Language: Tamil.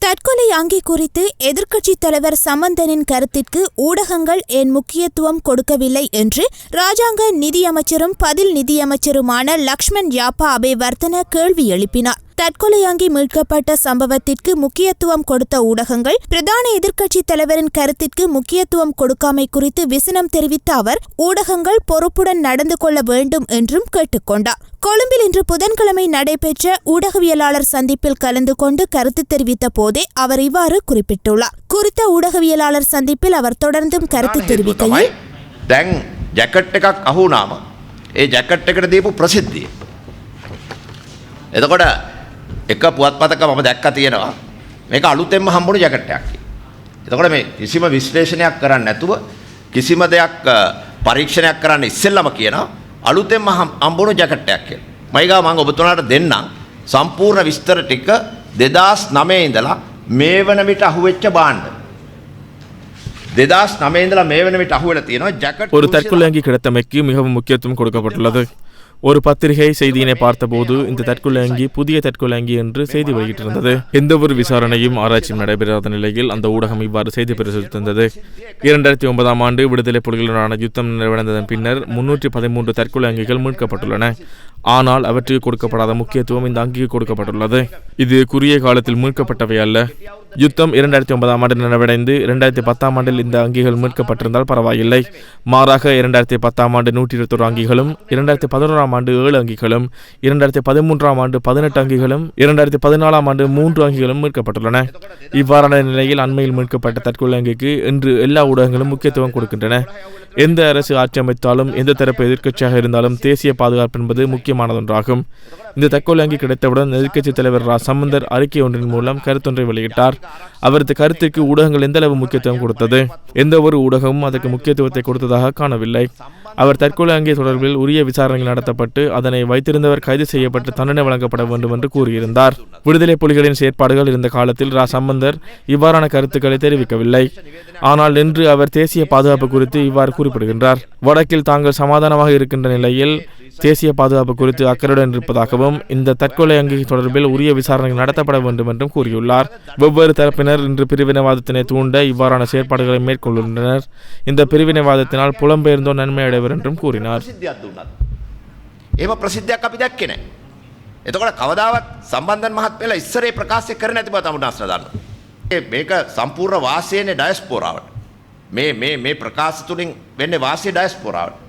தற்கொலை அங்கி குறித்து எதிர்க்கட்சித் தலைவர் சம்பந்தனின் கருத்திற்கு ஊடகங்கள் ஏன் முக்கியத்துவம் கொடுக்கவில்லை என்று ராஜாங்க நிதியமைச்சரும் பதில் நிதியமைச்சருமான லக்ஷ்மன் யாப்பா அபேவர்தன கேள்வி எழுப்பினார். தற்கொலை அங்கி மீட்கப்பட்ட சம்பவத்திற்கு முக்கியத்துவம் கொடுத்த ஊடகங்கள் பிரதான எதிர்க்கட்சித் தலைவரின் கருத்திற்கு முக்கியத்துவம் கொடுக்காமை குறித்து விசனம் தெரிவித்த அவர் ஊடகங்கள் பொறுப்புடன் நடந்து கொள்ள வேண்டும் என்றும் கேட்டுக்கொண்டார். கொழும்பில் இன்று புதன்கிழமை நடைபெற்ற ஊடகவியலாளர் சந்திப்பில் கலந்து கொண்டு கருத்து தெரிவித்த போதே அவர் இவ்வாறு குறிப்பிட்டுள்ளார். குறித்த ஊடகவியலாளர் சந்திப்பில் அவர் தொடர்ந்தும் கருத்து தெரிவிக்கையில் එක පුවත්පතක මම දැක්කා තියෙනවා මේක අලුතෙන්ම හම්බුණු ජැකට් එකක්. එතකොට මේ කිසිම විශ්ලේෂණයක් කරන්නේ නැතුව කිසිම දෙයක් පරීක්ෂණයක් කරන්න ඉස්සෙල්ලම කියනවා අලුතෙන්ම හම්බුණු ජැකට් එකක් කියලා. මම ඔබතුමාට දෙන්නම් සම්පූර්ණ විස්තර ටික 2009 ඉඳලා මේ වන විට අහුවෙච්ච භාණ්ඩ. 2009 ඉඳලා මේ වන විට අහුවෙලා තියෙනවා ජැකට්. ஒரு தற்கொலை அங்கி கிடைத்தமைக்கு மிகவும் முக்கியத்துவம் கொடுக்கப்பட்டுள்ளது. ஒரு பத்திரிகை செய்தியினை பார்த்தபோது இந்த தற்கொலை அங்கி புதிய தற்கொலை அங்கி என்று செய்தி வெளியிட்டிருந்தது. எந்த ஒரு விசாரணையும் ஆராய்ச்சியும் நடைபெறாத நிலையில் அந்த ஊடகம் இவ்வாறு செய்தி பிரசுரித்திருந்தது. 2009 ஆண்டு விடுதலை புலிகளுடனான யுத்தம் நிறைவடைந்ததன் பின்னர் 313 தற்கொலை அங்கிகள் மீட்கப்பட்டுள்ளன. ஆனால் அவற்றுக்கு கொடுக்கப்படாத முக்கியத்துவம் இந்த அங்கிக்கு கொடுக்கப்பட்டுள்ளது. இது குறுகிய காலத்தில் மீட்கப்பட்டவை அல்ல. யுத்தம் 2009 ஆண்டு நிறைவடைந்து 2010 ஆண்டில் இந்த அங்கிகள் மீட்கப்பட்டிருந்தால் பரவாயில்லை. மாறாக 2010 ஆண்டு 121 அங்கிகளும் 2011 ஆண்டு 7 அங்கிகளும் 2013 ஆண்டு 18 அங்கிகளும் 2014 ஆண்டு 3 அங்கிகளும் மீட்கப்பட்டுள்ளன. இவ்வாறான நிலையில் அண்மையில் மீட்கப்பட்ட தற்கொலை அங்கிக்கு இன்று எல்லா ஊடகங்களும் முக்கியத்துவம் கொடுக்கின்றன. எந்த அரசு ஆட்சி அமைத்தாலும் எந்த தரப்பு எதிர்க்கட்சியாக இருந்தாலும் தேசிய பாதுகாப்பு என்பது முக்கியமானதொன்றாகும். இந்த தற்கொலை அங்கி கிடைத்தவுடன் எதிர்க்கட்சித் தலைவர் சம்பந்தர் அறிக்கை ஒன்றின் மூலம் கருத்தொன்றை வெளியிட்டார். அவரது கருத்துக்கு ஊடகங்கள் எந்த அளவு முக்கியத்துவம் கொடுத்தது? எந்த ஒரு ஊடகமும் அதற்கு முக்கியத்துவத்தை கொடுத்ததாக காணவில்லை. அவர் தற்கொலை அங்கி தொடர்பில் உரிய விசாரணைகள் நடத்தப்பட்டு அதனை வைத்திருந்தவர் கைது செய்யப்பட்டு தண்டனை வழங்கப்பட வேண்டும் என்று கூறியிருந்தார். விடுதலை புலிகளின் செயற்பாடுகள் இருந்த காலத்தில் சம்பந்தர் இவ்வாறான கருத்துக்களை தெரிவிக்கவில்லை. ஆனால் இன்று அவர் தேசிய பாதுகாப்பு குறித்து இவ்வாறு குறிப்பிடுகின்றார். வடக்கில் தாங்கள் சமாதானமாக இருக்கின்ற நிலையில் தேசிய பாதுகாப்பு குறித்து அக்கறையுடன் இருப்பதாகவும் இந்த தற்கொலை அங்கி தொடர்பில் உரிய விசாரணைகள் நடத்தப்பட வேண்டும் என்றும் கூறியுள்ளார். வெவ்வேறு தரப்பினர் இன்று பிரிவினைவாதத்தினை தூண்ட இவ்வாறான செயற்பாடுகளை மேற்கொள்கின்றனர். இந்த பிரிவினைவாதத்தினால் புலம்பெயர்ந்தோர் நன்மை அடைவர் என்றும் கூறினார். එහෙම ප්‍රසිද්ධියක් අපි දැක්කේ නැහැ. එතකොට කවදාවත් සම්බන්ධන් මහත්මයාලා ඉස්සරේ ප්‍රකාශ කරන්නේ නැති බව තමයි අස්න දන්නවා. මේක සම්පූර්ණ වාසියනේ ඩයස්පෝරාවට. මේ ප්‍රකාශ තුලින් වෙන්නේ වාසිය ඩයස්පෝරාවට.